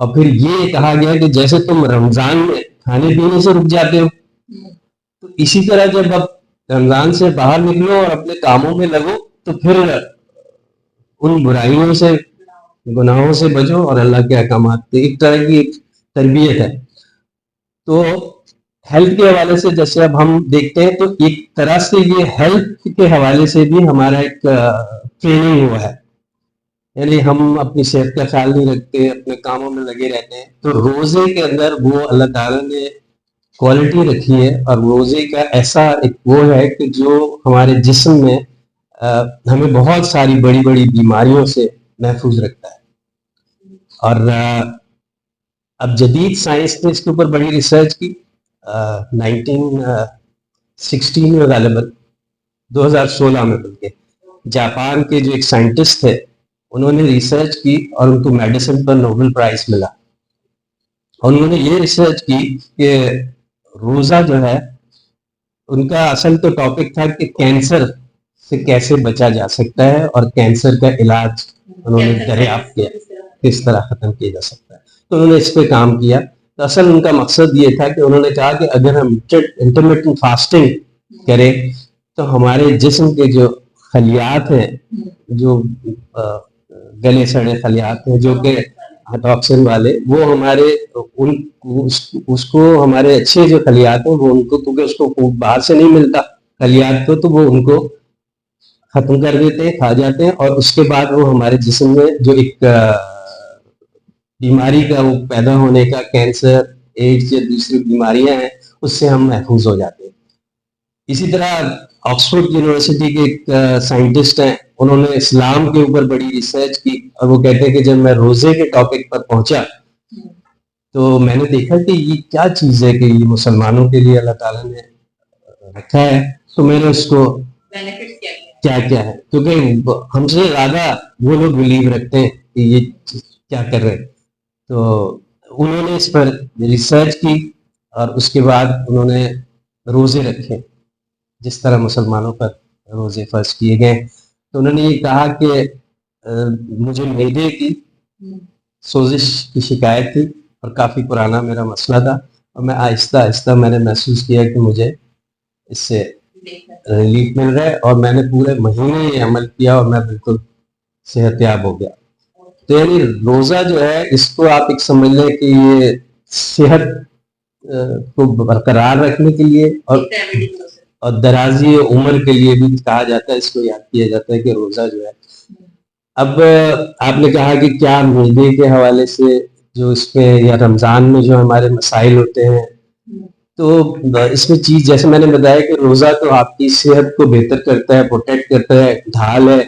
اور پھر یہ کہا گیا کہ جیسے تم رمضان میں کھانے پینے سے رک جاتے ہو، تو اسی طرح جب اب رمضان سے باہر نکلو اور اپنے کاموں میں لگو تو پھر ان برائیوں سے، گناہوں سے بچو اور اللہ کے احکامات پہ، ایک طرح کی ایک تربیت ہے۔ تو ہیلتھ کے حوالے سے جیسے اب ہم دیکھتے ہیں تو ایک طرح سے یہ ہیلتھ کے حوالے سے بھی ہمارا ایک ٹریننگ ہوا ہے، یعنی ہم اپنی صحت کا خیال نہیں رکھتے، اپنے کاموں میں لگے رہتے ہیں، تو روزے کے اندر وہ اللہ تعالیٰ نے کوالٹی رکھی ہے، اور روزے کا ایسا ایک وہ ہے کہ جو ہمارے جسم میں ہمیں بہت ساری بڑی بڑی بیماریوں سے محفوظ رکھتا ہے۔ اور اب جدید سائنس نے اس کے اوپر بڑی ریسرچ کی، 1916 میں غالباً 2016 میں، بلکہ جاپان کے جو ایک سائنٹسٹ تھے انہوں نے ریسرچ کی اور ان کو میڈیسن پر نوبل پرائز ملا، اور انہوں نے یہ ریسرچ کی کہ روزہ جو ہے، ان کا اصل تو ٹاپک تھا کہ کینسر سے کیسے بچا جا سکتا ہے اور کینسر کا علاج انہوں نے دریافت کیا کس طرح ختم کیا جا سکتا ہے، تو انہوں نے اس پہ کام کیا۔ تو اصل ان کا مقصد یہ تھا کہ انہوں نے کہا کہ اگر ہم انٹرمیٹنٹ فاسٹنگ کریں تو ہمارے جسم کے جو خلیات ہیں، جو گلے سڑے خلیات ہیں جو کہ ٹاکسن والے، وہ ہمارے اس کو ہمارے اچھے جو خلیات ہیں وہ ان کو، کیونکہ اس کو باہر سے نہیں ملتا خلیات کو، تو وہ ان کو ختم کر دیتے ہیں، کھا جاتے ہیں، اور اس کے بعد وہ ہمارے جسم میں جو ایک بیماری کا وہ پیدا ہونے کا، کینسر، ایڈز یا دوسری بیماریاں ہیں، اس سے ہم محفوظ ہو جاتے ہیں۔ اسی طرح آکسفورڈ یونیورسٹی کے ایک سائنٹسٹ ہیں، انہوں نے اسلام کے اوپر بڑی ریسرچ کی، اور وہ کہتے ہیں کہ جب میں روزے کے ٹاپک پر پہنچا تو میں نے دیکھا کہ یہ کیا چیز ہے کہ یہ مسلمانوں کے لیے اللہ تعالیٰ نے رکھا ہے، تو میں نے اس کو کیا کیا ہے، کیونکہ ہم سے زیادہ وہ لوگ بلیو رکھتے ہیں کہ یہ کیا کر رہے ہیں، تو انہوں نے اس پر ریسرچ کی اور اس کے بعد انہوں نے روزے رکھے جس طرح مسلمانوں پر روزے فرض کیے گئے۔ تو انہوں نے یہ کہا کہ مجھے معدے کی سوزش کی شکایت تھی اور کافی پرانا میرا مسئلہ تھا، اور میں آہستہ آہستہ میں نے محسوس کیا کہ مجھے اس سے ریلیف مل رہا ہے، اور میں نے پورے مہینے یہ عمل کیا اور میں بالکل صحت یاب ہو گیا۔ تو یعنی روزہ جو ہے، اس کو آپ ایک سمجھ لیں کہ یہ صحت کو برقرار رکھنے کے لیے اور درازی عمر کے لیے بھی کہا جاتا ہے، اس کو یاد کیا جاتا ہے کہ روزہ جو ہے۔ اب آپ نے کہا کہ کیا معدے کے حوالے سے جو اس میں یا رمضان میں جو ہمارے مسائل ہوتے ہیں، تو اس میں چیز جیسے میں نے بتایا کہ روزہ تو آپ کی صحت کو بہتر کرتا ہے، پروٹیکٹ کرتا ہے، ڈھال ہے،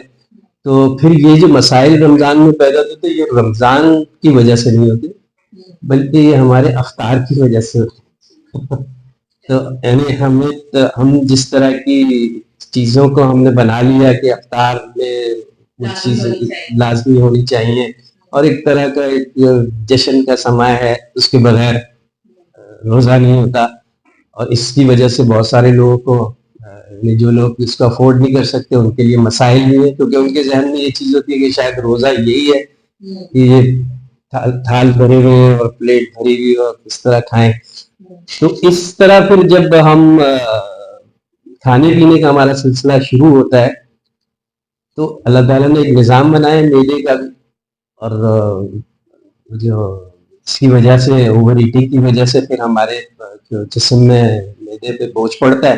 تو پھر یہ جو مسائل رمضان میں پیدا ہوتے ہیں یہ رمضان کی وجہ سے نہیں ہوتے بلکہ یہ ہمارے افطار کی وجہ سے ہوتے۔ تو یعنی ہم جس طرح کی چیزوں کو ہم نے بنا لیا کہ افطار میں وہ چیزیں لازمی ہونی چاہیے، اور ایک طرح کا ایک جشن کا سماں ہے، اس کے بغیر روزہ نہیں ہوتا، اور اس کی وجہ سے بہت سارے لوگوں کو، جو لوگ اس کو افورڈ نہیں کر سکتے ان کے لیے مسائل بھی ہیں، کیونکہ ان کے ذہن میں یہ چیز ہوتی ہے کہ شاید روزہ یہی ہے کہ یہ تھال بھرے ہوئے اور پلیٹ بھری ہوئی اور اس طرح کھائیں۔ تو اس طرح پھر جب ہم کھانے پینے کا ہمارا سلسلہ شروع ہوتا ہے تو اللہ تعالیٰ نے ایک نظام بنایا معدے کا بھی، اور جو اس کی وجہ سے اوور ایٹنگ کی وجہ سے پھر ہمارے جسم میں معدے پہ بوجھ پڑتا ہے،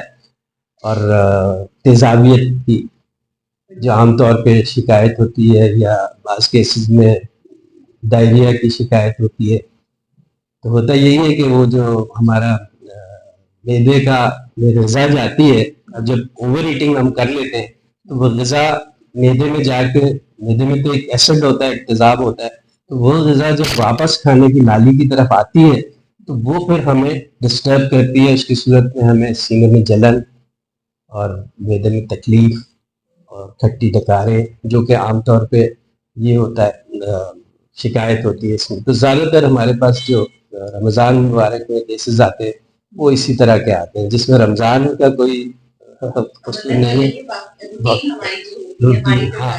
اور تیزابیت کی جو عام طور پہ شکایت ہوتی ہے، یا بعض کیسز میں ڈائریا کی شکایت ہوتی ہے، تو ہوتا یہی ہے کہ وہ جو ہمارا معدے کا غذا جاتی ہے، اور جب اوور ایٹنگ ہم کر لیتے ہیں تو وہ غذا معدے میں جا کے، معدے میں تو ایک ایسڈ ہوتا ہے، ایک تیزاب ہوتا ہے، تو وہ غذا جب واپس کھانے کی نالی کی طرف آتی ہے تو وہ پھر ہمیں ڈسٹرب کرتی ہے، اس کی صورت میں ہمیں سینے میں جلن اور معدے میں تکلیف اور کھٹی ڈکاریں، جو کہ عام طور پہ یہ ہوتا ہے، شکایت ہوتی ہے اس میں۔ تو زیادہ تر ہمارے پاس جو رمضان مبارک میں کیسز آتے ہیں وہ اسی طرح کے آتے ہیں، جس میں رمضان کا کوئی نہیں، ہاں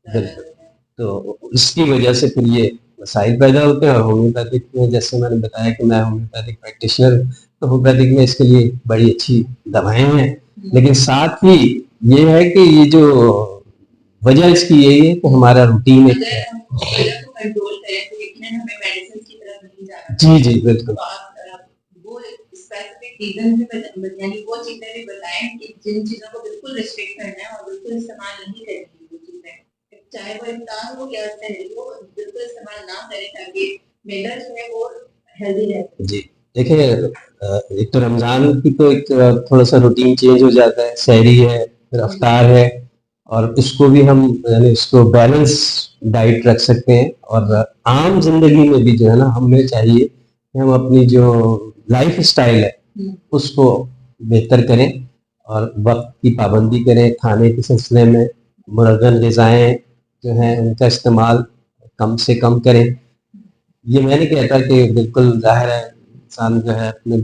بالکل، تو اس کی وجہ سے پھر یہ مسائل پیدا ہوتے ہیں. اور ہومیوپیتھک میں جیسے میں نے بتایا کہ میں ہومیوپیتھک پریکٹیشنر، تو ہومیوپیتھک میں اس کے لیے بڑی اچھی دوائیں ہیں. لیکن ساتھ ہی یہ ہے کہ یہ جو وجہ اس کی یہی ہے کہ ہمارا روٹین ایک ہے. کنٹرول کریں تو یقیناً ہمیں میڈیسن کی طرف نہیں جانا. جی جی بالکل. تو آپ وہ اسپیسیفک ریزن بھی یعنی وہ چیزیں بھی بتائیں کہ جن چیزوں کو بالکل ریسٹرکٹ کرنا ہے اور بالکل استعمال نہیں کرنی ہے وہ چیزیں، چاہے وہ افطار ہو یا سحر ہو، بالکل استعمال نہ کریں تاکہ معدہ جو ہے وہ ہیلدی رہے. جی دیکھیں، ایک تو رمضان کی تو ایک تھوڑا سا روٹین چینج ہو جاتا ہے، سحری ہے پھر افطار ہے، اور اس کو بھی ہم یعنی اس کو بیلنس ڈائٹ رکھ سکتے ہیں. اور عام زندگی میں بھی جو ہے نا ہمیں چاہیے کہ ہم اپنی جو لائف اسٹائل ہے اس کو بہتر کریں اور وقت کی پابندی کریں. کھانے کے سلسلے میں مرغن غذائیں جو ہیں ان کا استعمال کم سے کم کریں. یہ میں نہیں کہتا کہ بالکل ظاہر ہے انسان جو ہے اپنے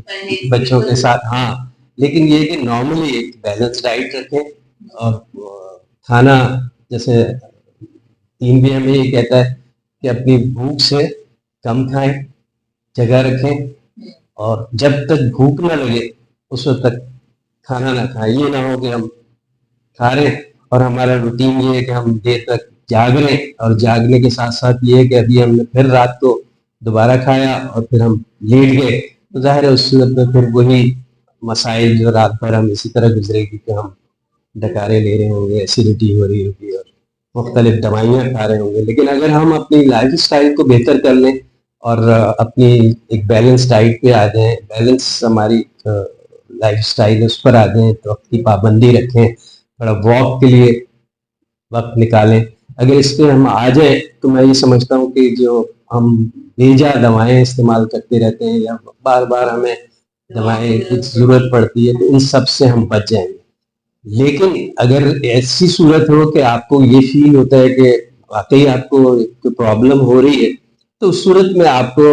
بچوں کے ساتھ، ہاں، لیکن یہ کہ نارملی ایک بیلنس ڈائٹ رکھیں. اور کھانا جیسے دین بھی ہمیں یہ کہتا ہے کہ اپنی بھوک سے کم کھائیں، جگہ رکھیں، اور جب تک بھوک نہ لگے اس وقت تک کھانا نہ کھائیں. یہ نہ ہو کہ ہم کھا رہے ہیں اور ہمارا روٹین یہ ہے کہ ہم دیر تک جاگ رہے ہیں، اور جاگنے کے ساتھ ساتھ یہ ہے کہ ابھی ہم نے پھر رات کو دوبارہ کھایا اور پھر ہم لیٹ گئے. تو ظاہر ہے اس صورت میں پھر وہی مسائل جو رات بھر ہم اسی طرح گزرے گی کہ ہم ڈکارے لے رہے ہوں گے، ایسیڈیٹی ہو رہی ہوگی اور مختلف دوائیاں کھا رہے ہوں گے. لیکن اگر ہم اپنی لائف اسٹائل کو بہتر کر لیں اور اپنی ایک بیلنس ڈائٹ پہ آ جائیں، بیلنس ہماری لائف اسٹائل اس پر آ جائیں، تو وقت کی پابندی رکھیں، تھوڑا واک کے لیے وقت نکالیں. اگر اس پہ ہم آ جائیں تو میں یہ سمجھتا ہوں کہ جو ہم بیجا دوائیں استعمال کرتے رہتے ہیں یا بار بار ہمیں دوائیں کی ضرورت پڑتی ہے، تو ان سب سے ہم بچ جائیں گے. لیکن اگر ایسی صورت ہو کہ آپ کو یہ فیل ہوتا ہے کہ واقعی آپ کو کوئی پرابلم ہو رہی ہے، تو اس صورت میں آپ کو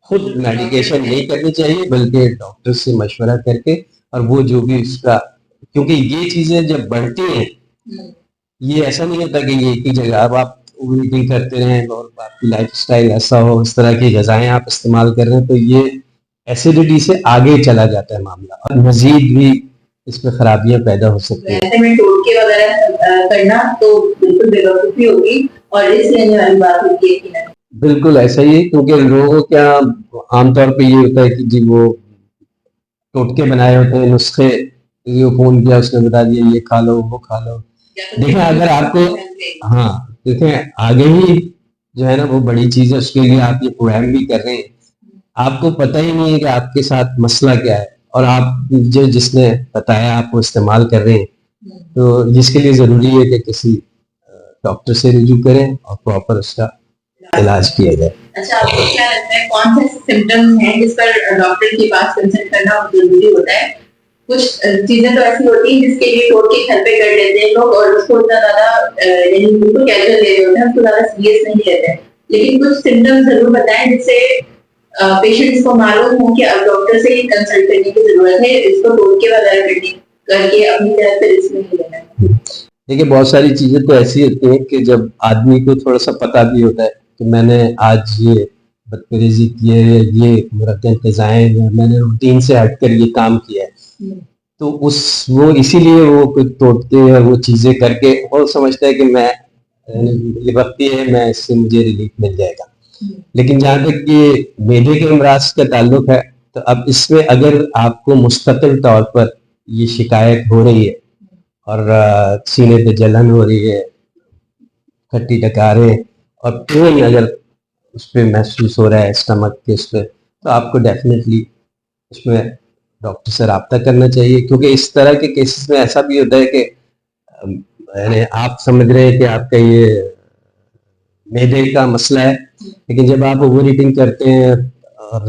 خود میڈیکیشن نہیں کرنی چاہیے بلکہ ڈاکٹر سے مشورہ کر کے، اور وہ جو بھی اس کا، کیونکہ یہ چیزیں جب بڑھتی ہیں یہ ایسا نہیں ہوتا کہ یہ ایک ہی جگہ، اب آپ اوورٹنگ کرتے رہیں اور آپ کی لائف اسٹائل ایسا ہو، اس طرح کی غذائیں آپ استعمال کر رہے ہیں، تو یہ ایسیڈیٹی سے آگے چلا جاتا ہے معاملہ اور مزید بھی اس میں خرابیاں پیدا ہو سکتی ہیں. ایسے میں ٹوٹکے وغیرہ کرنا تو بالکل بے وقوفی ہوگی اور اس لینے والی بات ہوتی ہے کہ نہیں. بالکل ایسا ہی ہے، کیونکہ لوگوں کیا عام طور پہ یہ ہوتا ہے کہ جی وہ ٹوٹکے بنائے ہوتے ہیں، نسخے، یہ فون کیا اس نے بتا دیا یہ کھا لو وہ کھا لو. دیکھیں اگر آپ کو، ہاں دیکھیں آگے ہی جو ہے نا وہ بڑی چیز ہے، اس کے لیے آپ یہ پروگرام بھی کر رہے ہیں، آپ کو پتہ ہی نہیں ہے کہ آپ کے ساتھ مسئلہ کیا ہے، اور آپ جو جس نے بتایا آپ کو استعمال کر رہے ہیں، تو جس کے لیے ضروری ہے کہ کسی ڈاکٹر سے رجوع کریں اور پراپر اس کا علاج کیا جائے. اچھا، آپ کو کیا لگتا ہے کون سے سمٹمز ہیں جس پر ڈاکٹر کے پاس کنسلٹ کرنا ضروری ہوتا ہے؟ کچھ چیزیں تو ایسی ہوتی ہیں جس کے لیے ٹوٹکے گھر پہ کر لیتے ہیں لوگ اور اس کو اتنا زیادہ یعنی بالکل کیجول لے رہے ہوتے ہیں، اس کو زیادہ سیریس نہیں لیتے ہیں. لیکن کچھ سمٹمز ضرور بتائیں جس سے پیشنٹس کو معلوم ہو کہ اب ڈاکٹر سے ہی کنسلٹ کرنے کی ضرورت ہے، اس کو ٹوٹکے وغیرہ کر کے اپنی طرف سے رسک نہیں لینا ہے. دیکھیے بہت ساری چیزیں تو ایسی ہوتی ہیں کہ جب آدمی کو تھوڑا سا پتہ بھی ہوتا ہے کہ میں نے آج یہ بدپریزی کی ہے، یہ مرکب غذائیں میں نے روٹین سے ہٹ کر یہ کام کیا ہے، تو وہ اسی لیے وہ توڑتے ہیں وہ چیزیں کر کے، وہ سمجھتا ہے کہ میں یہ وقتی ہے، میں اس سے مجھے ریلیف مل جائے گا. لیکن جہاں تک یہ معدے کے امراض کا تعلق ہے، تو اب اس میں اگر آپ کو مستقل طور پر یہ شکایت ہو رہی ہے اور سینے پہ جلن ہو رہی ہے، کھٹی ڈکاریں، اور پین اگر اس پہ محسوس ہو رہا ہے اسٹمک کے اس پہ، تو آپ کو ڈیفینیٹلی اس میں ڈاکٹر سے رابطہ کرنا چاہیے. کیونکہ اس طرح کے کیسز میں ایسا بھی ہوتا ہے کہ یعنی آپ سمجھ رہے ہیں کہ آپ کا یہ معدے کا مسئلہ ہے، لیکن جب آپ اوور ایٹنگ کرتے ہیں اور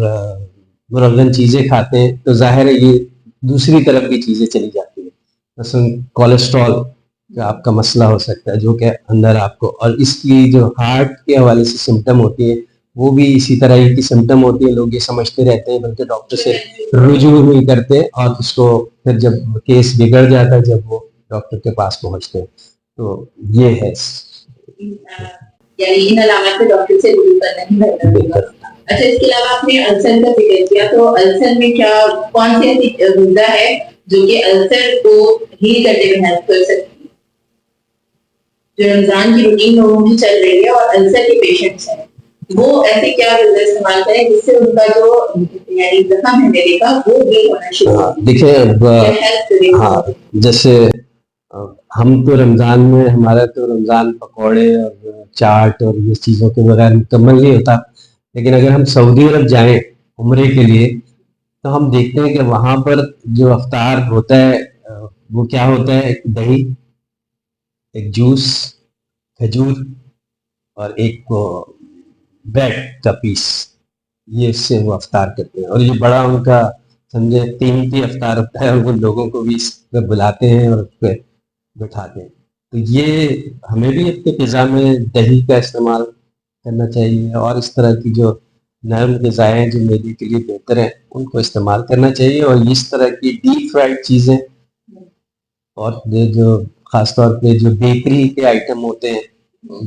مرغن چیزیں کھاتے ہیں تو ظاہر ہے یہ دوسری طرف کی چیزیں چلی جاتی ہیں. مثلا کولیسٹرول کا آپ کا مسئلہ ہو سکتا ہے جو کہ اندر آپ کو، اور اس کی جو ہارٹ کے حوالے سے سمٹم ہوتی ہیں وہ بھی اسی طرح کی سمٹم ہوتی ہیں. لوگ یہ سمجھتے رہتے ہیں بلکہ ڈاکٹر سے رجوع نہیں کرتے، اور اس کو پھر جب کیس بگڑ جاتا ہے جب وہ ڈاکٹر کے پاس پہنچتے ہیں. تو یہ ہے. یعنی ان علامات سے ڈاکٹر سے رجوع کرنا ہی بہتر ہوگا. اچھا, اس کے علاوہ آپ نے السر کا ذکر کیا, تو السر میں کیا کون سی ایسی غذا ہے جو کہ السر کو ہیل کرنے میں ہیلپ کر سکتی ہے؟ جو رمضان کی روٹین لوگوں کی چل رہی ہے اور السر کے پیشنٹس ہیں, وہ ایسے کیا غذا استعمال کریں جس سے ان کا جو یعنی زخم ہے میرے کا وہ ہیل ہونا شروع ہو. دیکھیں, ہاں, جیسے ہم تو رمضان میں, ہمارا تو رمضان پکوڑے اور چاٹ اور یہ چیزوں کے بغیر مکمل نہیں ہوتا, لیکن اگر ہم سعودی عرب جائیں عمرے کے لیے تو ہم دیکھتے ہیں کہ وہاں پر جو افطار ہوتا ہے وہ کیا ہوتا ہے, ایک دہی, ایک جوس, کھجور اور ایک بریڈ کا پیس, یہ اس سے وہ افطار کرتے ہیں. اور یہ بڑا ان کا سمجھے قیمتی افطار ہوتا ہے, اور وہ لوگوں کو بھی اس پہ بلاتے ہیں اور اس پہ بٹھاتے ہیں. تو یہ ہمیں بھی اپنے غذا میں دہی کا استعمال کرنا چاہیے, اور اس طرح کی جو نرم غذائیں جو میدے کے لیے بہتر ہیں ان کو استعمال کرنا چاہیے. اور اس طرح کی ڈیپ فرائڈ چیزیں اور جو خاص طور پہ جو بیکری کے آئٹم ہوتے ہیں,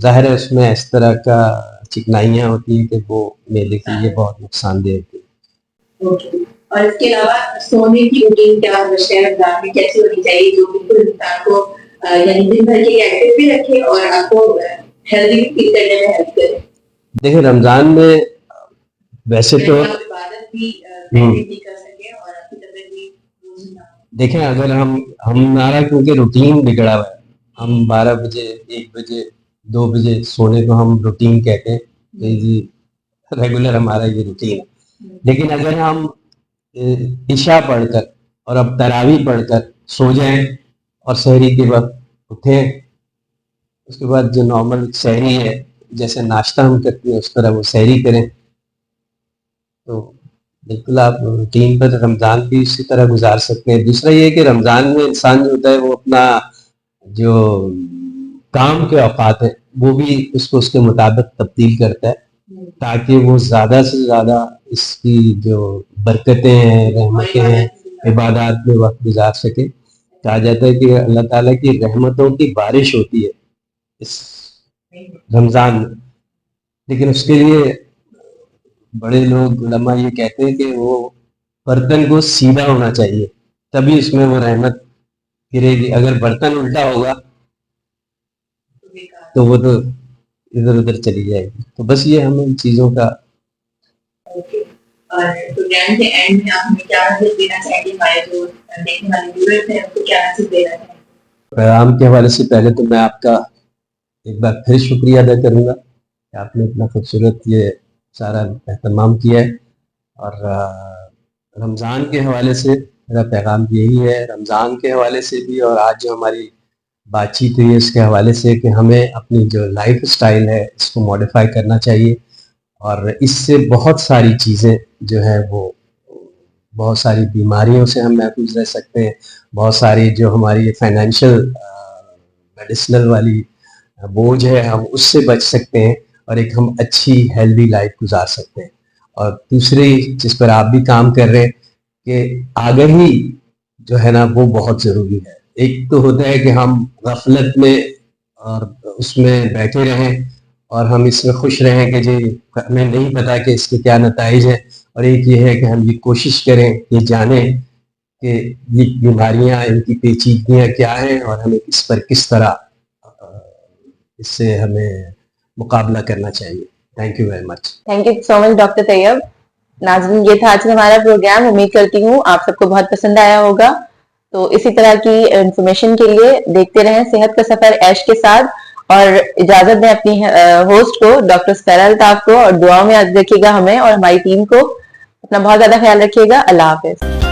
ظاہر ہے اس میں اس طرح کا چکنائیاں ہوتی ہیں کہ وہ میدے کے لیے بہت نقصان دہ ہوتی ہیں. اور اس کے علاوہ سونے کی روٹین کیا رمضان میں کیسی ہونی چاہیے جو بالکل انسان کو یعنی دن بھر کے لیے ایکٹیو بھی رکھے اور آپ کو ہیلدی فیل کرنے میں ہیلپ کرے؟ دیکھیں, رمضان میں ویسے تو دیکھیں, اگر ہمارا کیونکہ روٹین بگڑا ہوا ہے, ہم 12 بجے 1 بجے 2 بجے سونے کو ہم روٹین کہتے ہیں کہ جی ریگولر ہمارا یہ روٹین ہے. لیکن اگر ہم عشاء پڑھ کر اور اب تراویح پڑھ کر سو جائیں اور سحری کے وقت اٹھیں, اس کے بعد جو نارمل سحری ہے جیسے ناشتہ ہم کرتے ہیں اس طرح وہ سحری کریں, تو بالکل آپ روٹین پر رمضان بھی اسی طرح گزار سکتے ہیں. دوسرا یہ کہ رمضان میں انسان جو ہوتا ہے وہ اپنا جو کام کے اوقات ہیں وہ بھی اس کو اس کے مطابق تبدیل کرتا ہے تاکہ وہ زیادہ سے زیادہ اس کی جو برکتیں ہیں, رحمتیں ہیں, عبادات میں وقت گزار سکے. کہا جاتا ہے کہ اللہ تعالیٰ کی رحمتوں کی بارش ہوتی ہے اس رمضان میں, لیکن اس کے لیے بڑے لوگ علماء یہ کہتے ہیں کہ وہ برتن کو سیدھا ہونا چاہیے تبھی اس میں وہ رحمت گرے گی. اگر برتن الٹا ہوگا تو وہ تو ادھر ادھر چلی جائے گی. تو بس یہ ہمیں ان چیزوں کا پیغام کے حوالے سے پہلے تو میں آپ کا ایک بار پھر شکریہ ادا کروں گا کہ آپ نے اتنا خوبصورت یہ سارا اہتمام کیا ہے. اور رمضان کے حوالے سے میرا پیغام یہی ہے, رمضان کے حوالے سے بھی اور آج جو ہماری بات چیت ہوئی ہے اس کے حوالے سے, کہ ہمیں اپنی جو لائف سٹائل ہے اس کو موڈیفائی کرنا چاہیے. اور اس سے بہت ساری چیزیں جو ہے وہ بہت ساری بیماریوں سے ہم محفوظ رہ سکتے ہیں, بہت ساری جو ہماری فائنینشیل میڈیسنل والی بوجھ ہے ہم اس سے بچ سکتے ہیں اور ایک ہم اچھی ہیلدی لائف گزار سکتے ہیں. اور دوسری جس پر آپ بھی کام کر رہے ہیں کہ آگہی جو ہے نا وہ بہت ضروری ہے. ایک تو ہوتا ہے کہ ہم غفلت میں اور اس میں بیٹھے رہیں اور ہم اس میں خوش رہیں کہ جی ہمیں نہیں پتا کہ اس کے کیا نتائج ہیں, اور ایک یہ ہے کہ ہم یہ کوشش کریں یہ جانیں کہ یہ بیماریاں ان کی پیچیدگیاں کیا ہیں اور ہمیں اس پر کس طرح اس سے ہمیں مقابلہ کرنا چاہیے. Thank you very much. Thank you so much doctor Tayyab. ناظرین, یہ تھا آج کا ہمارا پروگرام. امید کرتی ہوں آپ سب کو بہت پسند آیا ہوگا. تو اسی طرح کی انفارمیشن کے لیے دیکھتے رہیں صحت کا سفر ایش کے ساتھ, اور اجازت دیں اپنی ہوسٹ کو ڈاکٹر سپیرا الطاف کو, اور دعاؤں میں یاد رکھیے گا ہمیں اور ہماری ٹیم کو. اپنا بہت زیادہ خیال رکھیے گا. اللہ حافظ.